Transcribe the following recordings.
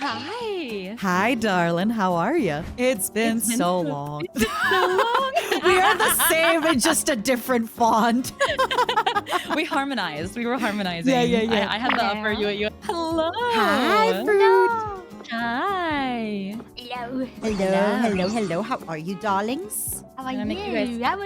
Hi. Hi, darling. How are you? It's been so long. It's been so long. We are the same in just a different font. We harmonized. We were harmonizing. Yeah. I had the upper, you. Hello. Hi, Froot. Hi. Hello. How are you, darlings? How are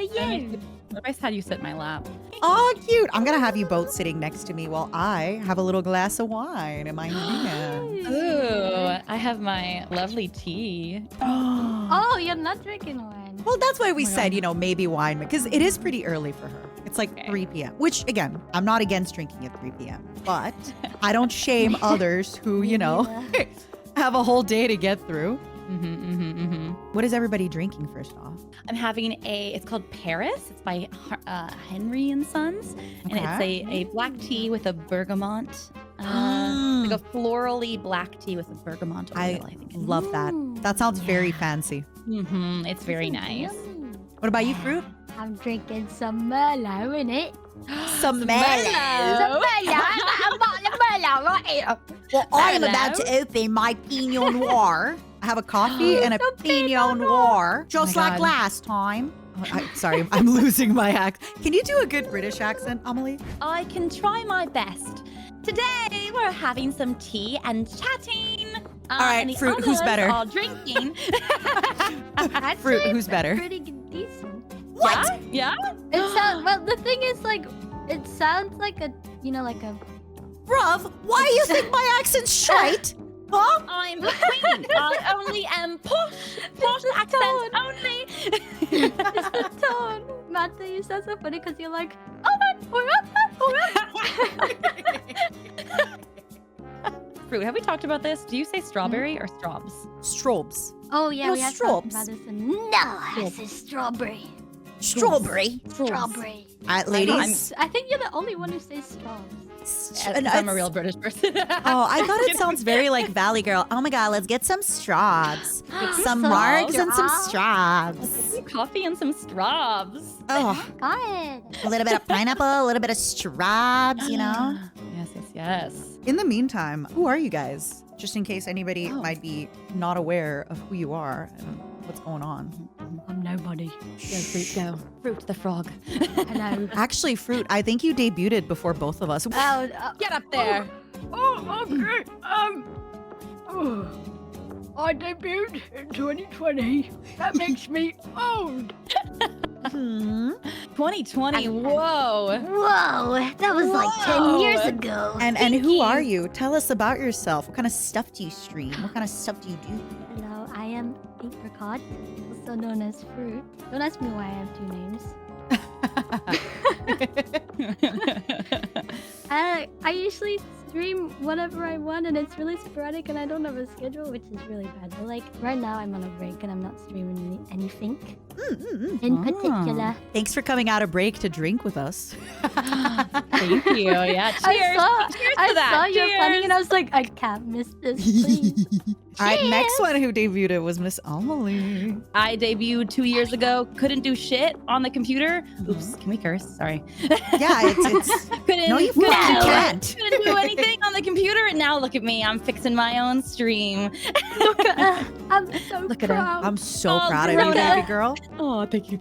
you? What if I had you sit in my lap? Oh, cute. I'm going to have you both sitting next to me while I have a little glass of wine in my hand. Ooh, I have my lovely tea. Oh, you're not drinking wine. Well, that's why we my said, God. maybe wine, because it is pretty early for her. It's like Okay. 3 p.m., which, again, I'm not against drinking at 3 p.m., but I don't shame others who, have a whole day to get through. What is everybody drinking first off? I'm having it's called Paris. It's by Henry and Sons. And it's a black tea with a bergamot. Like a florally black tea with a bergamot oil, I think. Love that. That sounds very fancy. It's very nice. What about you, Fruit? I'm drinking some Merlot in it. Some Some Merlot. I'm Merlot right here. Well, I'm Hello. about to open my Pinot Noir. I have a coffee and a Pinot Noir, just my like God. last time. Sorry, I'm losing my accent. Can you do a good British accent, Amalee? I can try my best. Today we're having some tea and chatting. All right, and the Fruit, who's others better? Are drinking. Fruit, who's better? Pretty decent. What? Yeah? It sounds. Well, the thing is, like, it sounds like a, like a. Bruv, why do you think my accent's shite? Huh? I'm a queen. I only am posh accents only. It's the tone. Matthew, you sound so funny because you're like, Fruit, have we talked about this? Do you say strawberry or straubs? Strobes. Oh yeah, No, we have talked strobes. about this. No, I said strawberry. Strawberry. Strawberry. All right, I ladies. think you're the only one who says straws. Because I'm a real British person. Oh, I thought it sounds very like Valley Girl. Oh my God, let's get some straws. Some margs and some straws. Coffee and some straubs. Oh, God. A little bit of pineapple, a little bit of straws, Yes. in the meantime, who are you guys? Just in case anybody Oh. might be not aware of who you are and what's going on. I'm nobody. Go, Fruit, go. Fruit the frog. Hello. Actually, Fruit, I think you debuted before both of us. Oh, Get up there. Oh, okay. I debuted in 2020. That makes me old. 2020. Whoa. Whoa, that was like 10 years ago. And Thank who you. are you? Tell us about yourself. What kind of stuff do you stream? What kind of stuff do you do? Hello, I am Apricot, also known as Fruit. Don't ask me why I have 2 names. I usually stream whatever I want, and it's really sporadic, and I don't have a schedule, which is really bad. But like right now, I'm on a break, and I'm not streaming anything in particular. Thanks for coming out of break to drink with us. Thank you. Yeah. Cheers. Cheers I to that. saw your Cheers. planning, and I was like, I can't miss this. Please. All right, next one who debuted was Miss Amalee. I debuted 2 years ago. Couldn't do shit on the computer. Oops. Can we curse? Sorry. Yeah, it's Couldn't. no, you fucking can't. Couldn't do anything on the computer, and now look at me. I'm fixing my own stream. I'm so Look at her. proud. I'm so Oh, proud of you, Corona. baby girl. Oh, thank you.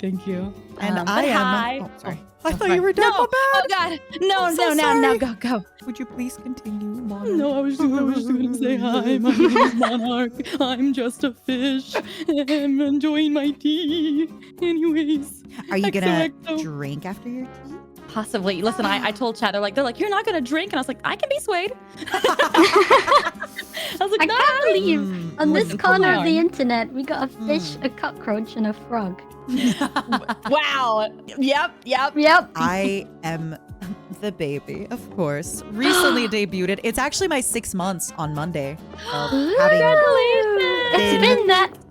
And But I am. hi. Oh, sorry. Oh, I thought you were done. No. My bad. Oh God. No, I'm so now sorry. go. Would you please continue, Monarch? No, I was just gonna say hi. My name is Monarch. I'm just a fish. I'm enjoying my tea. Anyways. Are you gonna XOXO. drink after your tea? Possibly. Listen, I told Chad, they're like, you're not gonna drink, and I was like, I can be swayed. I was like, I no. can't believe on this Listen, corner come of the on. internet, we got a fish, a cockroach, and a frog. Wow. Yep. Yep. I am the baby, of course. Recently debuted. It's actually my 6 months on Monday of having. It's been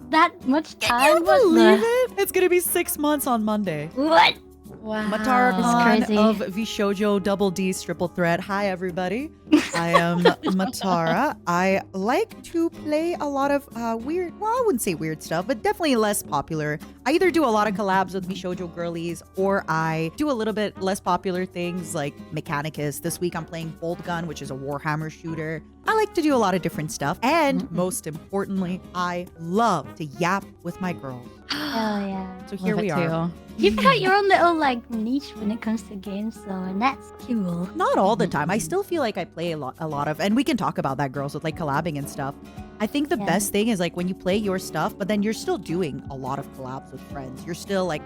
that much Can time. you What believe the- it? It's gonna be 6 months on Monday. What? Wow. Matara It's Khan crazy. of VSHOJO Double D's Triple Threat. Hi, everybody. I am Matara. I like to play a lot of weird, well, I wouldn't say weird stuff, but definitely less popular. I either do a lot of collabs with VSHOJO girlies, or I do a little bit less popular things like Mechanicus. This week I'm playing Bolt Gun, which is a Warhammer shooter. I like to do a lot of different stuff. And most importantly, I love to yap with my girls. Oh yeah. So here Love we it are. too. You've got your own little like niche when it comes to games, though, and that's cool. Not all the time. I still feel like I play a lot of, and we can talk about that, girls, with like collabing and stuff. I think the Yeah. best thing is like when you play your stuff, but then you're still doing a lot of collabs with friends. You're still like,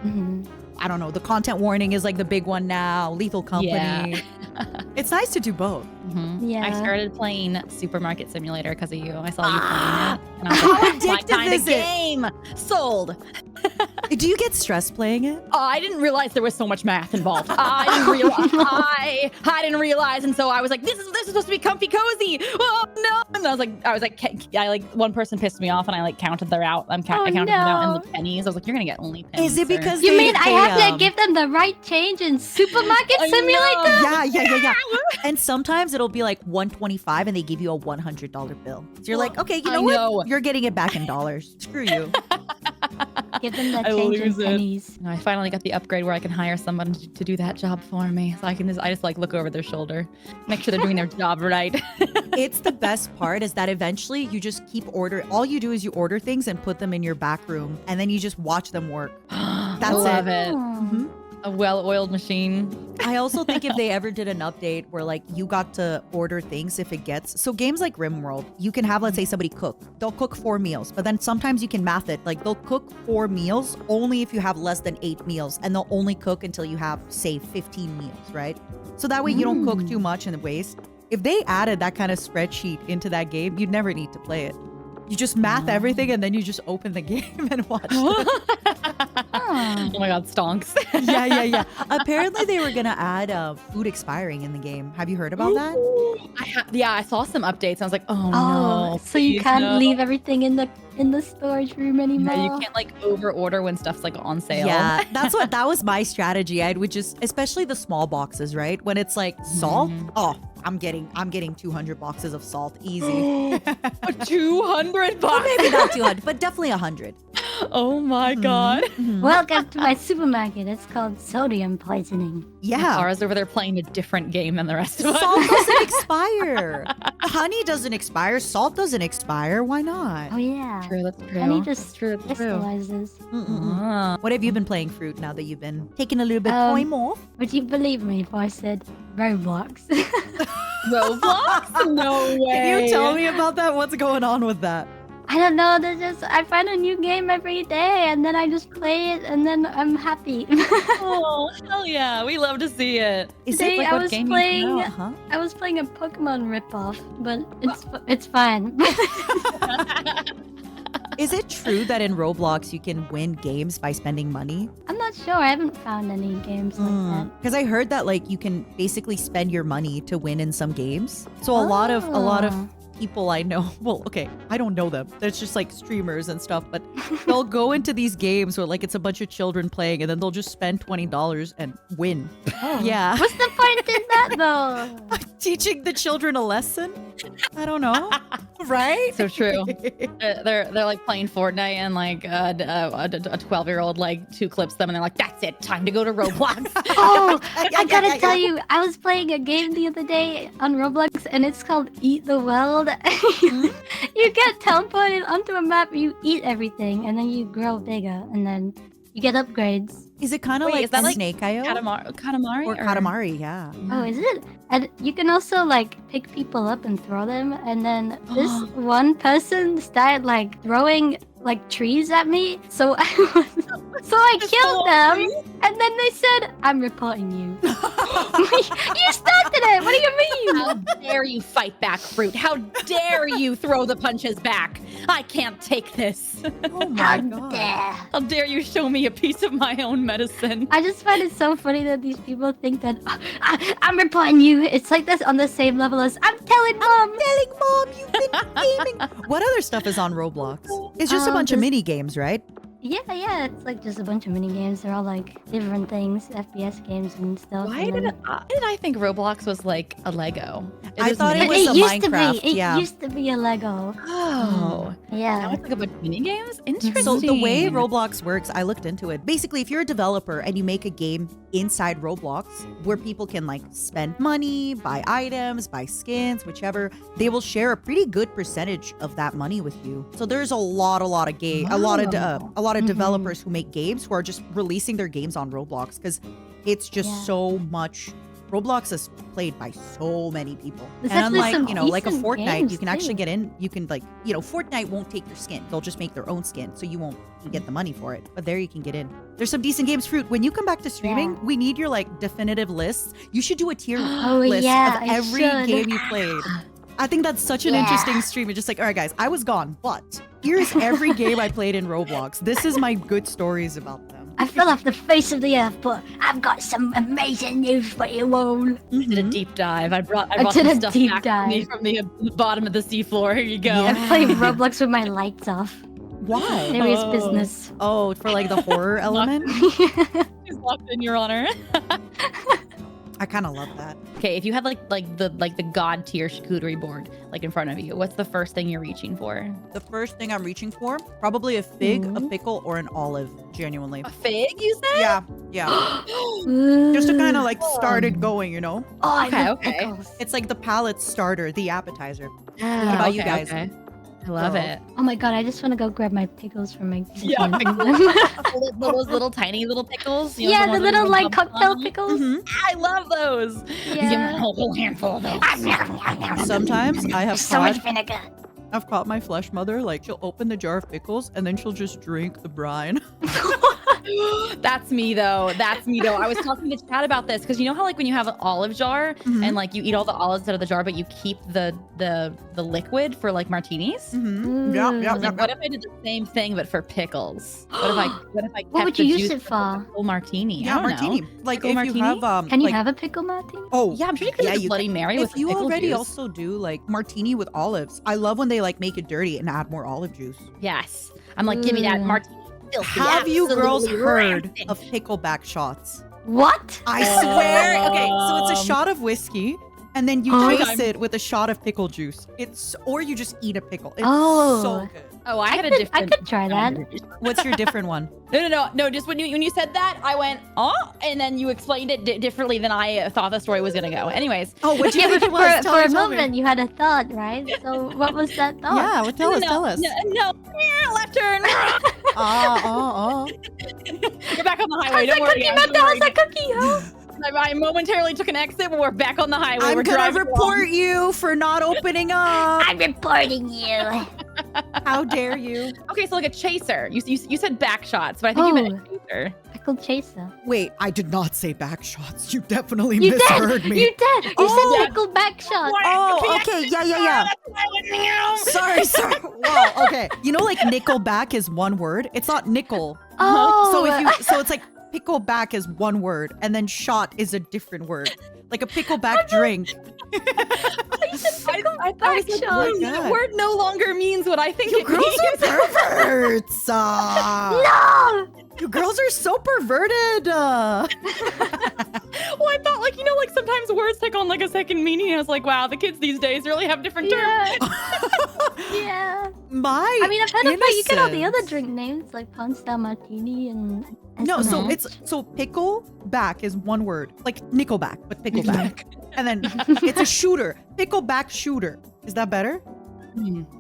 I don't know, the content warning is like the big one now, Lethal Company. Yeah. It's nice to do both. Yeah. I started playing Supermarket Simulator because of you. I saw you playing it. And I was like, How that's my addictive kind is of it? game. Sold. Do you get stressed playing it? I didn't realize there was so much math involved. I didn't realize, and so I was like, "This is supposed to be comfy, cozy." Oh no! And I was like, one person pissed me off, and I like counted them out. I counted them out in the pennies. I was like, "You're gonna get only pennies." Is it sir." because You they- mean I they, have to give them the right change in Supermarket I Simulator? Yeah. And sometimes it'll be like $125 and they give you a $100 bill. So you're like, okay, you know I what? know. You're getting it back in dollars. Screw you. Give them the I change in lose it. pennies. And I finally got the upgrade where I can hire someone to do that job for me. So I just like look over their shoulder, make sure they're doing their job right. It's the best part is that eventually you just keep All you do is you order things and put them in your back room and then you just watch them work. I love it. Mhm. A well-oiled machine. I also think if they ever did an update where like you got to order things if it gets so games like RimWorld, you can have, let's say, somebody cook. They'll cook 4 meals, but then sometimes you can math it. Like they'll cook 4 meals only if you have less than 8 meals, and they'll only cook until you have, say, 15 meals, right? So that way you don't cook too much and waste. If they added that kind of spreadsheet into that game, you'd never need to play it. You just math everything and then you just open the game and watch it. Oh my god, stonks. Yeah. Apparently they were gonna add food expiring in the game. Have you heard about that? I saw some updates. I was like, oh Oh, no. so you please can't no. leave everything in the storage room anymore. Yeah, you can't like over order when stuff's like on sale. Yeah, that was my strategy. I would just, especially the small boxes, right? When it's like salt, oh, I'm getting 200 boxes of salt, easy. 200 bucks. Maybe not 200, but definitely 100. Oh my god. Welcome to my supermarket. It's called sodium poisoning. Yeah. Tara's over there playing a different game than the rest of us. Salt doesn't expire. Honey doesn't expire. Salt doesn't expire. Why not? Oh yeah. True, that's true. Honey just true. crystallizes. Ah. What have you been playing, Fruit, now that you've been taking a little bit Um, time off? Would you believe me if I said Roblox? Roblox? No way. Can you tell me about that? What's going on with that? I don't know. I find a new game every day, and then I just play it, and then I'm happy. Oh, hell yeah. We love to see it. Is Today it like I what was game you playing. know? Uh-huh. I was playing a Pokemon ripoff, but it's fine. Is it true that in Roblox you can win games by spending money? I'm not sure. I haven't found any games like that. Because I heard that like you can basically spend your money to win in some games. So a lot of Oh. people I know, well, okay, I don't know them. There's just like streamers and stuff, but they'll go into these games where like it's a bunch of children playing and then they'll just spend $20 and win. Oh. Yeah. What's the point in that though? Teaching the children a lesson? I don't know. Right? So true. They're like playing Fortnite and like a 12-year-old like 2 clips them and they're like, that's it, time to go to Roblox. Oh, I gotta tell you, I was playing a game the other day on Roblox, and it's called Eat the World. You get teleported onto a map, you eat everything, and then you grow bigger, and then you get upgrades. Is it kind of Wait, like is that like Snake.io? Katamari? Or Katamari, yeah. Oh, is it? And you can also like pick people up and throw them, and then this one person started like throwing like trees at me, so I killed them, and then they said, "I'm reporting you." You started it. What do you mean? How dare you fight back, Fruit? How dare you throw the punches back? I can't take this. Oh my How god. dare. How dare you show me a piece of my own medicine? I just find it so funny that these people think that I'm reporting you. It's like this on the same level as I'm telling mom. Telling mom you've been gaming. What other stuff is on Roblox? It's just a bunch of there's- mini games, right? Yeah, it's like just a bunch of mini games. They're all like different things, FPS games and stuff. Why and did then- I think Roblox was like a Lego? I thought it But was it a used Minecraft, to be. It yeah. used to be a Lego. Oh. Now Yeah. it's like a bunch of mini games? Interesting. So the way Roblox works, I looked into it. Basically, if you're a developer and you make a game inside Roblox where people can like spend money, buy items, buy skins, whichever, they will share a pretty good percentage of that money with you. So there's a lot of developers who make games who are just releasing their games on Roblox because it's just so much. Roblox is played by so many people. There's and actually unlike, some you know, like a decent Fortnite, games, you can actually too. get in. You can like, you know, Fortnite won't take your skin. They'll just make their own skin. So you won't get the money for it. But there you can get in. There's some decent games. Fruit, when you come back to streaming, we need your like definitive lists. You should do a tier list yeah, of I every should. game you played. I think that's such an interesting stream. It's just like, all right, guys, I was gone, but here's every game I played in Roblox. This is my good stories about them. I fell off the face of the earth, but I've got some amazing news for you all. I did a deep dive. I brought did some a stuff deep back dive. from the bottom of the seafloor. Here you go. Yeah. I play Roblox with my lights off. Why? Serious business. Oh, for like the horror element? She's locked in, Your Honor. I kind of love that. Okay, if you had like the god tier charcuterie board like in front of you, what's the first thing you're reaching for? The first thing I'm reaching for, probably a fig, a pickle, or an olive, genuinely. A fig, you said? Yeah. Just to kind of like start it going, you know? Oh, I Okay, love okay. pickles. It's like the palate starter, the appetizer. Yeah, What about you guys? Okay. I love Girl. it. Oh my god, I just want to go grab my pickles from my Yeah, kitchen. Those little tiny little pickles. You know, Yeah, the ones that little you like rub cocktail on. pickles. I love those. Give me a Yeah. whole handful of those. Sometimes I have So much caught, vinegar. I've caught my flesh mother, like she'll open the jar of pickles and then she'll just drink the brine. That's me though. That's me though. I was talking to Chad about this because you know how like when you have an olive jar and like you eat all the olives out of the jar, but you keep the liquid for like martinis. Mm-hmm. Yeah, I was like, what if I did the same thing but for pickles? What if I kept What would the you use juice it for? Pickle martini. I Yeah, don't martini. know. Like Pickle if you martini? have Can you like, have a pickle martini? oh Yeah, I'm sure you could do Bloody Mary with if you pickle already juice. also do like martini with olives. I love when they like make it dirty and add more olive juice. Yes. I'm like, give me that Mm. martini. Filthy, Have you girls absolutely heard rancid. of pickleback shots? What? I swear. Okay, so it's a shot of whiskey, and then you Oh. chase it with a shot of pickle juice. Or you just eat a pickle. It's Oh. so good. Oh, I had a I different. could try that. What's your different one? No. Just when you said that, I went, oh, and then you explained it differently than I thought the story was gonna go. Anyways, Oh, what do you Yeah, think but it was? for Tell a me, tell me. moment you had a thought, right? So what was that thought? Yeah, well, tell us, tell us. No, left turn. Oh. We're back on the highway. How's Don't that worry. cookie? guys, Not don't worry. that cookie, huh? I momentarily took an exit, but we're back on the highway. I'm we're gonna driving report you for not opening up. I'm reporting you. How dare you? along. Okay, so like a chaser. You said back shots, but I think you meant a chaser. Pickled chaser. Wait, I did not say back shots. You definitely You misheard did. me. You did. You Oh. said pickled back shot. Oh, okay. Yeah. Sorry. Wow. Okay. You know, like Nickelback is one word. It's not nickel. Oh. So it's like pickleback is one word, and then shot is a different word, like a pickleback drink. I back was like, shot. wait, that word no longer means what I think You it girls means. are perverts. No. You girls are so perverted. Well, I thought like like sometimes words take on like a second meaning. I was like, wow, the kids these days really have different terms. Yeah. My I mean, I've heard of you get all the other innocence. drink names like Pound Style Martini and. No, so something. it's pickle back is one word, like Nickelback, but pickleback. And then it's a shooter, pickleback shooter. Is that better?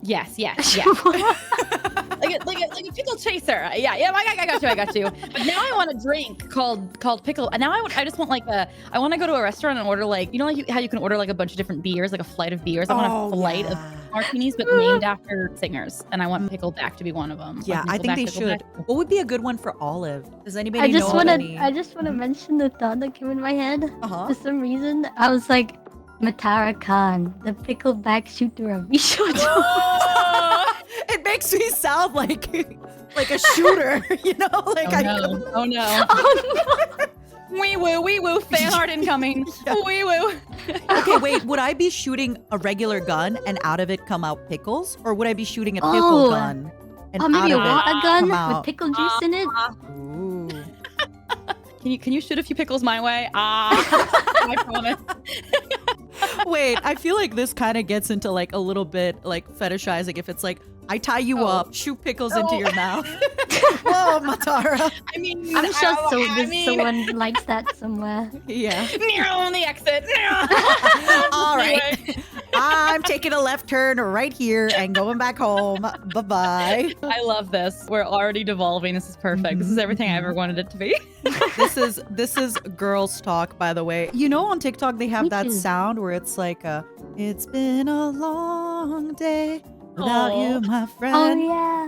Yes. like a pickle chaser. Yeah. I got you. But now I want a drink called pickle. And now I just want I want to go to a restaurant and order like how you can order like a bunch of different beers, like a flight of beers. I want a flight of martinis, but named after singers. And I want Pickleback to be one of them. Yeah, I think they should. What would be a good one for Olive? Does anybody I just know want to. any? I just want to mention the thought that came in my head. Uh-huh. For some reason, I was like, Matara Khan, the pickleback shooter of VSHOJO. It makes me sound like a shooter, you know? Like Oh no. Oh no! Wee woo, fan art incoming. Yeah. Wee woo. Okay, wait, would I be shooting a regular gun and out of it come out pickles? Or would I be shooting a pickle Oh. gun? and maybe a out of it water come gun out. with pickle juice in it. Ooh. Can you shoot a few pickles my way? I promise. Wait, I feel like this kind of gets into like a little bit like fetishizing if it's like, I tie you up, shoot pickles into your mouth. Whoa, Matara. I mean, I'm sure someone likes that somewhere. Yeah. On the exit. All right. I'm taking a left turn right here and going back home. Bye-bye. I love this. We're already devolving. This is perfect. This is everything I ever wanted it to be. This is girls talk, by the way. You know, on TikTok they have Me that too. sound where it's like, it's been a long day without you, my friend. Oh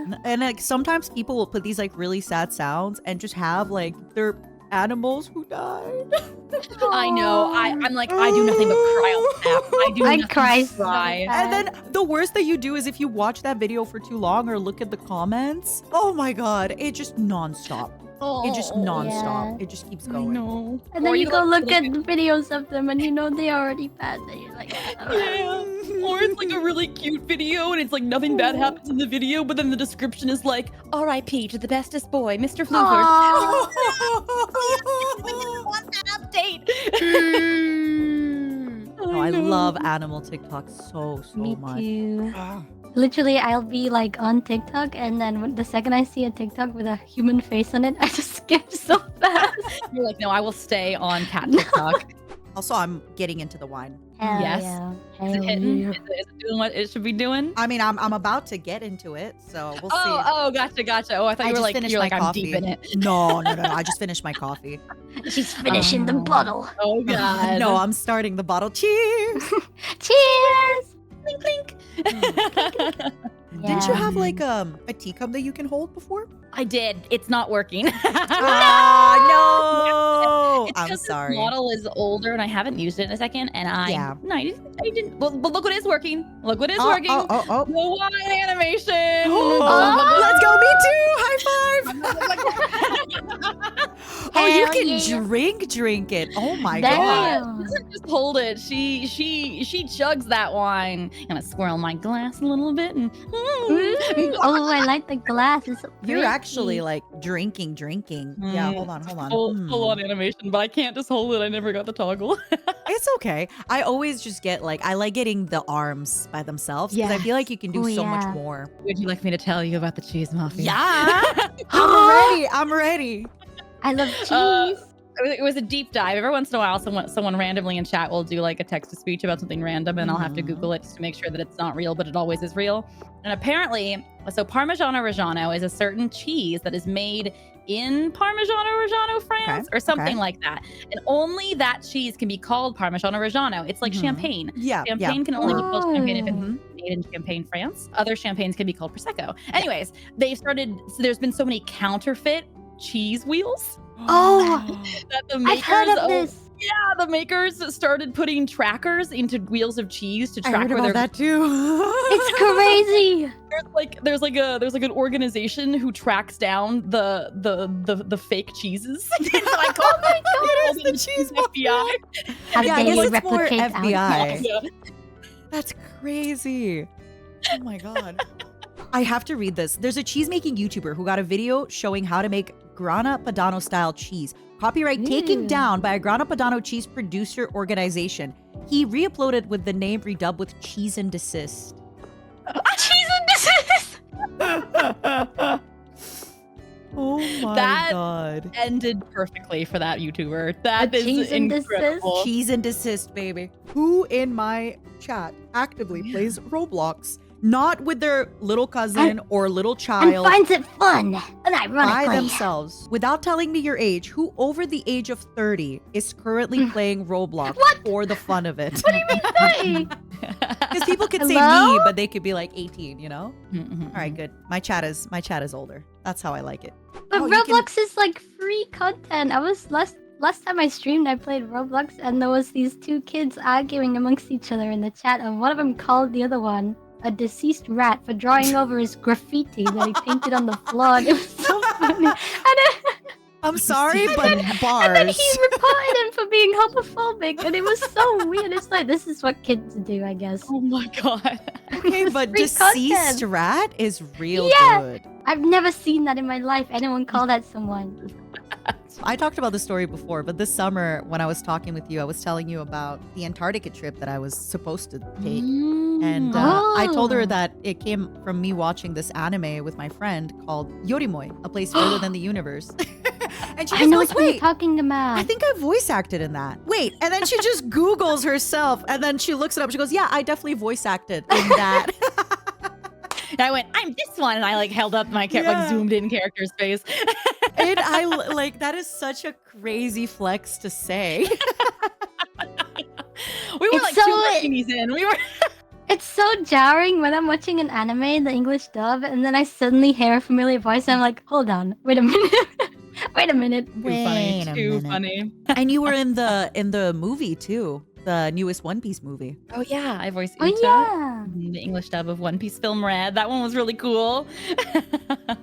yeah. And like sometimes people will put these like really sad sounds and just have like their animals who died. I know. I'm like, I do nothing but cry on the app. I do I nothing cry but so cry. And then the worst that you do is if you watch that video for too long or look at the comments, oh my god, it just nonstop. It just nonstop. Yeah. It just keeps I going. know. And then Or you go like, look at the videos of them and you know they're already bad. And you're like, Yeah. Or it's like a really cute video and it's like nothing bad happens in the video, but then the description is like, R.I.P. to the bestest boy, Mr. Floofer. "Aw." Want that update. No, I love animal TikTok so Me much. too. Literally, I'll be like on TikTok, and then the second I see a TikTok with a human face on it, I just skip so fast. You're like, no, I will stay on cat TikTok. Also, I'm getting into the wine. Hell Yes. yeah. Is it Hell hitting? yeah. Is it doing what it should be doing? I mean, I'm about to get into it, so we'll see. Oh, gotcha. Oh, I thought I you were just like, finished you're my like, I'm coffee. deep in it. No. I just finished my coffee. She's finishing the bottle. Oh god. No, I'm starting the bottle. Cheers! Cheers! clink clink. Didn't you Yeah. have like a teacup that you can hold before? I did. It's not working. Ah, no! It's I'm 'cause sorry. This model is older and I haven't used it in a second. And Yeah. no, I didn't. Well, but look what is working. Look what is working. Oh. The wine animation. Let's go, me too! High five! Oh, you Hell can yeah. drink it. Oh my Damn. god. She doesn't just hold it. She chugs that wine. I'm gonna swirl my glass a little bit and. Oh, I like the glass. It's so You're pretty. actually like drinking. Yeah, hold on. Full on animation, but I can't just hold it. I never got the toggle. It's okay. I always just get like, I like getting the arms by themselves because I Yes. feel like you can do Oh, so much yeah. more. Would you like me to tell you about the cheese mafia? Yeah. I'm ready. I love cheese. It was a deep dive. Every once in a while, someone randomly in chat will do like a text to speech about something random, and I'll have to Google it just to make sure that it's not real, but it always is real. And apparently, so Parmigiano Reggiano is a certain cheese that is made in Parmigiano Reggiano, France, or something like that. And only that cheese can be called Parmigiano Reggiano. It's like champagne. Yeah. Champagne can only be called champagne if it's Mhm. made in Champagne, France. Other champagnes can be called Prosecco. Anyways, so there's been so many counterfeit cheese wheels Oh, that the I've makers heard of this. Yeah, the makers started putting trackers into wheels of cheese to I track heard where about they're that too. It's crazy. there's like an organization who tracks down the fake cheeses. It's like, oh my god, It is the cheese FBI. How Yeah, I they guess it's more replicate FBI. Yeah. That's crazy. Oh my god. I have to read this. There's a cheese making YouTuber who got a video showing how to make Grana Padano style cheese. Copyright taken Ooh. down by a Grana Padano cheese producer organization. He re-uploaded with the name redubbed with Cheese and Desist. Cheese and desist. Oh my That- god. Ended perfectly for that YouTuber. That is cheese and incredible. Cheese and Desist, baby. Who in my chat actively plays Roblox? Not with their little cousin or little And child. finds it fun and By ironically. themselves. Without telling me your age, who over the age of 30 is currently playing Roblox for the fun of it? What do you mean 30? Because people could say Hello? me, but they could be like 18, you know? Mhm. All right, good. My chat is older. That's how I like it. But Oh, you can- Roblox is like free content. I was last time I streamed, I played Roblox, and there was these two kids arguing amongst each other in the chat, and one of them called the other one a deceased rat for drawing over his graffiti that he painted on the floor. And it was so funny. And I'm sorry, but And then bars. he reported him for being homophobic, and it was so weird. It's like, this is what kids do, I guess. Oh my god. Okay, but free deceased content. rat is real Yeah. good. I've never seen that in my life. Anyone call that someone? I talked about this story before, but this summer when I was talking with you, I was telling you about the Antarctica trip that I was supposed to take. And I told her Oh. that it came from me watching this anime with my friend called Yorimoi, A Place Further Than the Universe. And she I just know goes, what you're wait, talking about. I think I voice acted in that. Wait, and then she just Googles herself and then she looks it up. She goes, yeah, I definitely voice acted in that. And I went, I'm this one, and I like held up my Yeah. like zoomed in character's face. And like, that is such a crazy flex to say. We were It's like so- 2 martinis in. We were. It's so jarring when I'm watching an anime, the English dub, and then I suddenly hear a familiar voice, and I'm like, hold on, wait a minute. Wait a minute. Too funny. Too funny. And you were in the movie too, the newest One Piece movie. Oh yeah, I voiced Oh, Uta, yeah. the English dub of One Piece Film Red. That one was really cool.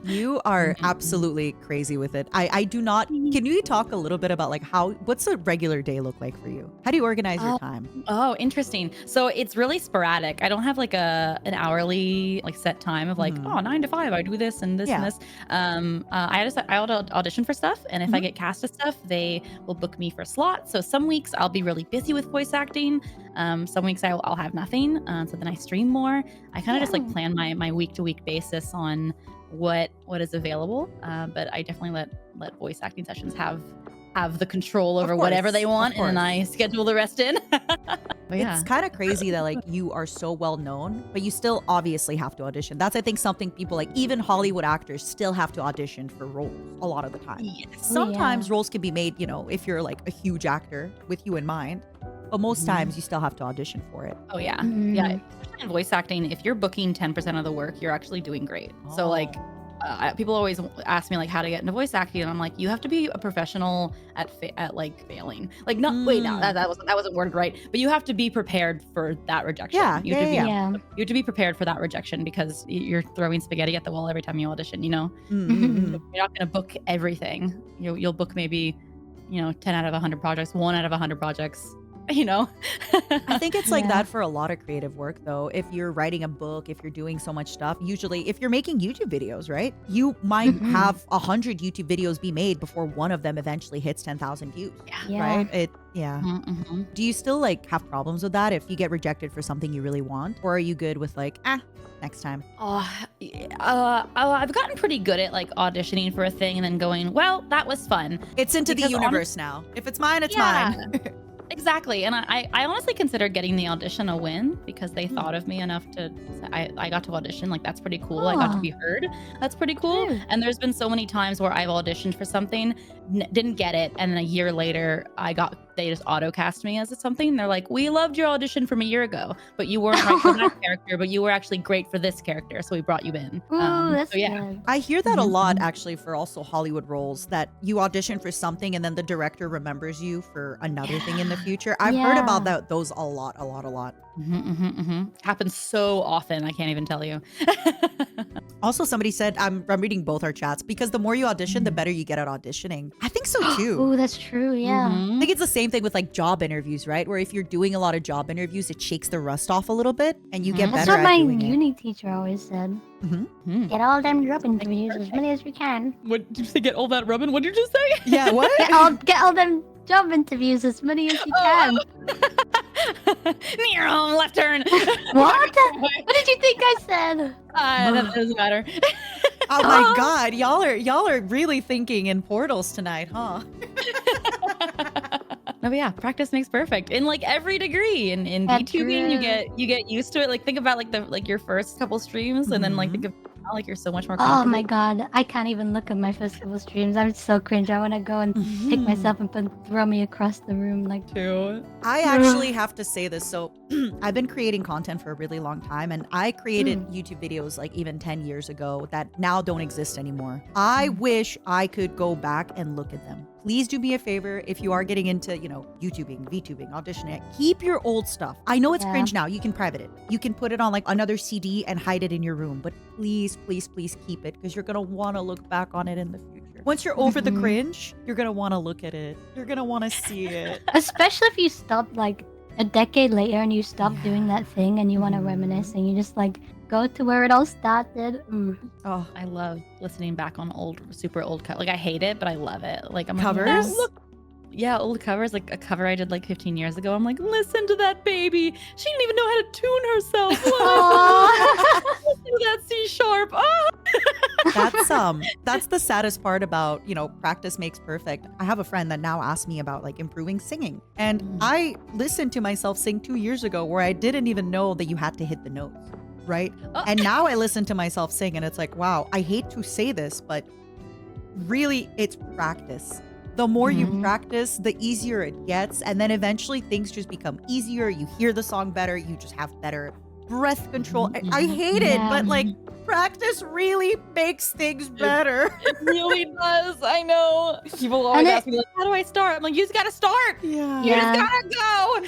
You are absolutely crazy with it. I do not. Can you talk a little bit about like what's a regular day look like for you? How do you organize your time? Oh, interesting. So it's really sporadic. I don't have like an hourly like set time of like, Mhm. oh, 9 to 5, I do this and this Yeah. and this. I'll audition for stuff, and if I Mhm. get cast to stuff, they will book me for slots. So some weeks I'll be really busy with voice acting. Some weeks I'll have nothing. So then I stream more. I kind of just like Yeah. plan my week to week basis on what is available. But I definitely let voice acting sessions have the control over whatever course, they of want, and then I course. schedule the rest in. But yeah. It's kind of crazy that like you are so well known, but you still obviously have to audition. That's I think something people like even Hollywood actors still have to audition for roles a lot of the time. Yes. Sometimes roles can be made, if you're like a huge actor with you in mind, but most Mhm. times you still have to audition for it. Oh yeah. Mhm. Yeah. Especially in voice acting, if you're booking 10% of the work, you're actually doing great. So like people always ask me like how to get into voice acting, and I'm like, you have to be a professional at like failing. Like wait, no, that wasn't worded right. But you have to be prepared for that rejection. Yeah, you have to be, Yeah. you have to be prepared for that rejection because you're throwing spaghetti at the wall every time you audition. Mm-hmm. You're not going to book everything. You'll book maybe 10 out of 100 projects, 1 out of 100 projects. I think it's like Yeah. that for a lot of creative work though. If you're writing a book, if you're doing so much stuff, usually if you're making YouTube videos, right? You might Mhm. have 100 YouTube videos be made before one of them eventually hits 10,000 views, Yeah. right? Yeah. Mm-hmm. Do you still like have problems with that if you get rejected for something you really want? Or are you good with like, next time? I've gotten pretty good at like auditioning for a thing and then going, well, that was fun. It's into Because the universe now. If it's mine, it's mine. Exactly. And I honestly consider getting the audition a win because they thought of me enough to I got to audition. Like that's pretty cool. I got to Aw. be heard. That's pretty cool. True. And there's been so many times where I've auditioned for something, didn't get it, and then a year later they just auto cast me as something. They're like, we loved your audition from a year ago, but you weren't right for that character, but you were actually great for this character, so we brought you in. Ooh, that's so yeah. good. I hear that a Mhm, lot mhm. actually for also Hollywood roles, that you audition for something and then the director remembers you for another thing in the future. I've heard about Yeah. those a lot. Happens so often, I can't even tell you. Also, somebody said, I'm reading both our chats, because the more you audition, the better you get at auditioning. I think so too. Ooh, that's true. Yeah. Mhm. I think it's the same thing with like job interviews, right? Where if you're doing a lot of job interviews, it shakes the rust off a little bit and you get Mhm. That's better what at my doing it. uni teacher always said. Mhm. Get all them job interviews as many as we can. What did you say? Get all that rubbing? What did you just say? Yeah, what? Get all them job interviews as many as you can. Nero, left turn. What? What did you think I said? That doesn't matter. Oh my God, y'all are really thinking in portals tonight, huh? No, but yeah, practice makes perfect in like every degree. In That's VTubing, true. you get used to it. Like think about like your first couple streams, and then like think of now, like you're so much more. Oh comfortable. my god, I can't even look at my first couple streams. I'm so cringe. I want to go and pick myself up and throw me across the room. Like, Too. I actually have to say this. So I've been creating content for a really long time, and I created YouTube videos like even 10 years ago that now don't exist anymore. I wish I could go back and look at them. Please do me a favor if you are getting into, YouTubing, VTubing, auditioning, keep your old stuff. I know it's Yeah. cringe now. You can private it. You can put it on like another CD and hide it in your room, but please, please, please keep it because you're going to want to look back on it in the future. once you're over the cringe, you're gonna want to look at it. You're gonna want to see it. Especially if you stop like a decade later and you stop doing that thing and you want to reminisce and you just like go to where it all started. Oh, I love listening back on super old covers. Like I hate it, but I love it. Like I'm covers. Like, oh, look. Yeah, old covers. Like a cover I did like 15 years ago. I'm like, listen to that baby. She didn't even know how to tune herself. Listen to that C sharp. Oh. That's the saddest part about, practice makes perfect. I have a friend that now asks me about like improving singing. And I listened to myself sing 2 years ago where I didn't even know that you had to hit the notes, right? Oh. And now I listen to myself sing and it's like, wow, I hate to say this, but really it's practice. The more you practice, the easier it gets. And then eventually things just become easier. You hear the song better. You just have better breath control. I hate it, but like practice really makes things better. It really does. I know. People always ask me like, how do I start? I'm like, you just gotta start. Yeah. You just gotta go.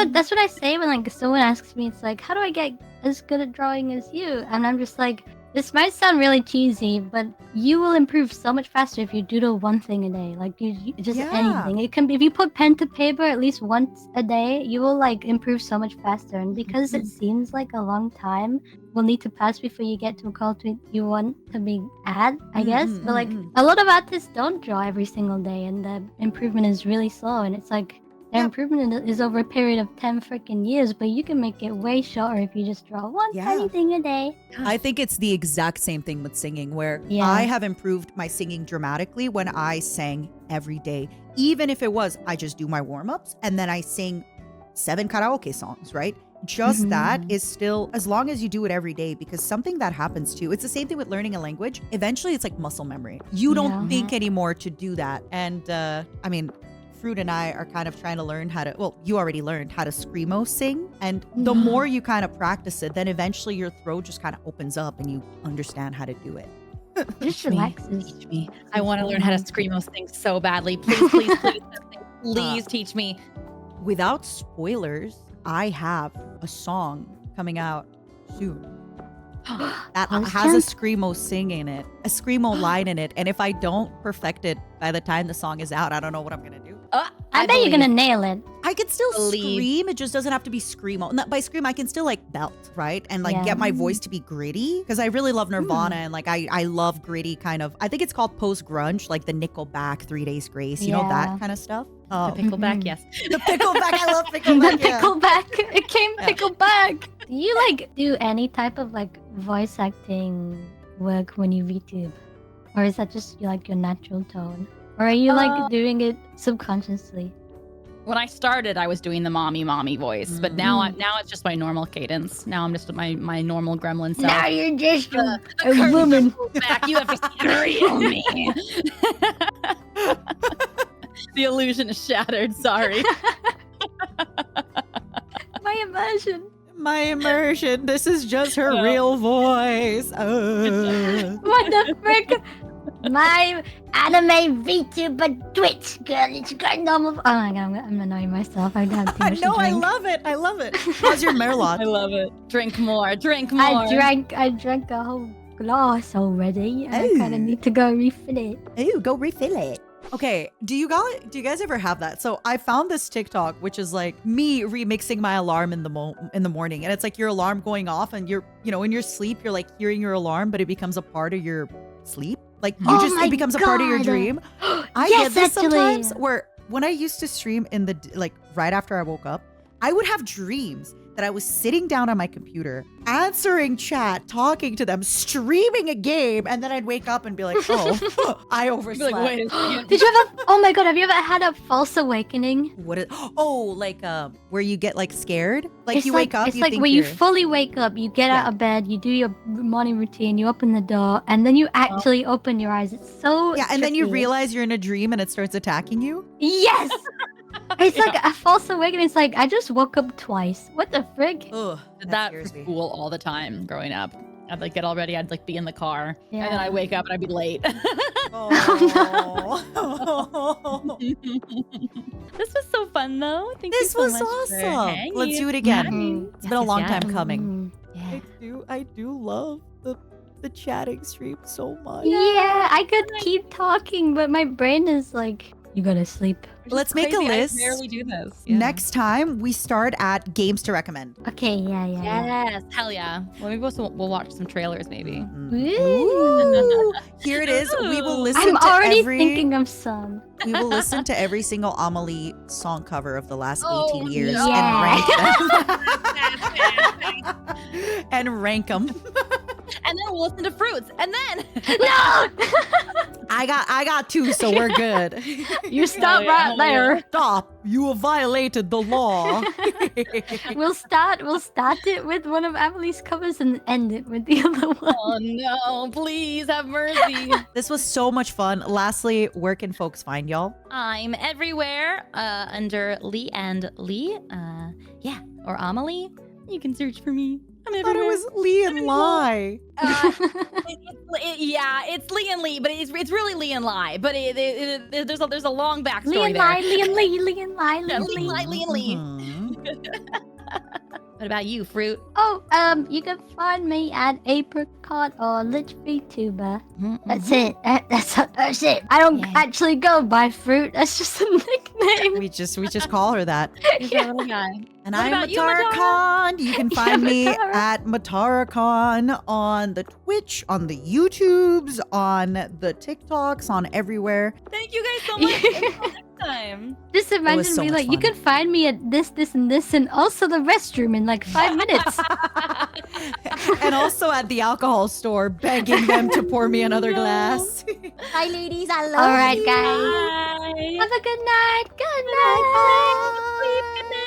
That's what I say when like someone asks me, it's like, how do I get as good at drawing as you? And I'm just like, this might sound really cheesy, but you will improve so much faster if you doodle one thing a day. Like you just anything. It can be if you put pen to paper at least once a day, you will like improve so much faster. And because it seems like a long time will need to pass before you get to a quality you want to be at, I guess. But like a lot of artists don't draw every single day, and the improvement is really slow. And it's like their improvement is over a period of 10 freaking years, but you can make it way shorter if you just draw one tiny thing a day. I think it's the exact same thing with singing, where I have improved my singing dramatically when I sang every day. Even if it was, I just do my warm-ups and then I sing 7 karaoke songs, right? Just that is still, as long as you do it every day, because something that happens too, it's the same thing with learning a language. Eventually it's like muscle memory. You don't think anymore to do that. And I mean, Froot and I are kind of trying to learn how to, well, you already learned how to screamo sing. And the more you kind of practice it, then eventually your throat just kind of opens up and you understand how to do it. Just relaxes. Teach me. I want to learn how to screamo sing so badly. Please teach me. Without spoilers, I have a song coming out soon that has a screamo sing in it, a screamo line in it. And if I don't perfect it by the time the song is out, I don't know what I'm going to do. I bet you're gonna nail it. I can still scream. It just doesn't have to be screamo. By scream, I can still like belt, right? And like get my voice to be gritty. Because I really love Nirvana and like I love gritty kind of, I think it's called post-grunge, like the Nickelback, 3 Days Grace, you know, that kind of stuff. The Pickleback, yes. The Pickleback, I love Pickleback. The Pickleback, it came Pickleback. Do you like do any type of like voice acting work when you VTube? Or is that just like your natural tone? Or are you like doing it subconsciously? When I started, I was doing the mommy voice, but now it's just my normal cadence. Now I'm just my normal gremlin self. Now you're just a woman. Back, you have to see the real me. The illusion is shattered. Sorry. My immersion. This is just her real voice. What the frick? My anime VTuber Twitch girl, it's got normal. Oh my god, I'm annoying myself. I have too much to drink. I love it. How's your Merlot? I love it. Drink more. I drank a whole glass already. I kind of need to go refill it. Ooh, go refill it. Okay, do you guys ever have that? So I found this TikTok, which is like me remixing my alarm in the morning, and it's like your alarm going off, and you're, in your sleep, you're like hearing your alarm, but it becomes a part of your sleep. Like it becomes a part of your dream. I get this sometimes where when I used to stream right after I woke up, I would have dreams that I was sitting down on my computer, answering chat, talking to them, streaming a game, and then I'd wake up and be like, oh, I overslept. Like, wait a second. Did you ever, oh my god, have you ever had a false awakening? Where you get like scared? Like it's you wake up, it's you like think where you fully wake up, you get out of bed, you do your morning routine, you open the door, and then you actually open your eyes. It's so and then you realize you're in a dream and it starts attacking you? Yes! It's like a false awakening. It's like, I just woke up twice. What the frick? Ugh, Did that for school all the time growing up. I'd like get all ready. I'd like be in the car, and then I'd wake up and I'd be late. This was so fun, though. Thank you so much for hanging. Let's do it again. It's been a long time coming. Yeah. I do love the the chatting stream so much. Yeah, I could keep talking, but my brain is like, you gotta sleep. Let's make a list. I rarely do this. Next time we start at games to recommend. Okay, yeah. Yes, hell yeah. Well, maybe we'll watch some trailers maybe. Ooh. Here it is. We will listen I'm to already every. thinking of some. We will listen to every single Amalee song cover of the last 18 years no. and rank them. And then we'll listen to Fruits. And then No! I got 2, so we're good. You stop right there. Stop! You have violated the law. We'll start it with one of Amalee's covers and end it with the other one. oh no, please have mercy. This was so much fun. Lastly, where can folks find y'all? I'm everywhere under Lee and Lee. Or Amalee. You can search for me. I'm I thought everywhere. it was Lee and Lai. It's Lee and Lee, but it's really Lee and Lai. But there's a long backstory Lee and there. Lai, Lee and Lee, Lee and Lai, Lee Yeah, and Lee, Lee. Lai, Lee and Lee. Mhm. What about you, Fruit? Oh, you can find me at Apricot or Lich VTuber. That's it. That's it. I don't Yeah. actually go by Fruit. That's just a nickname. We just call her that. He's a little guy. And What I'm about you, Matara Matara? Khan. You can find me Matara. at Matara Khan on the Twitch, on the YouTubes, on the TikToks, on everywhere. Thank you guys so much. Until next time. Just imagine so me much like, you fun. can find me at this, and this, and also the restroom in like 5 minutes. And also at the alcohol store, begging them to pour me another No. glass. Bye, ladies. I love All right, you. guys. Bye. Have a good night. Good night. Sleep. Good night.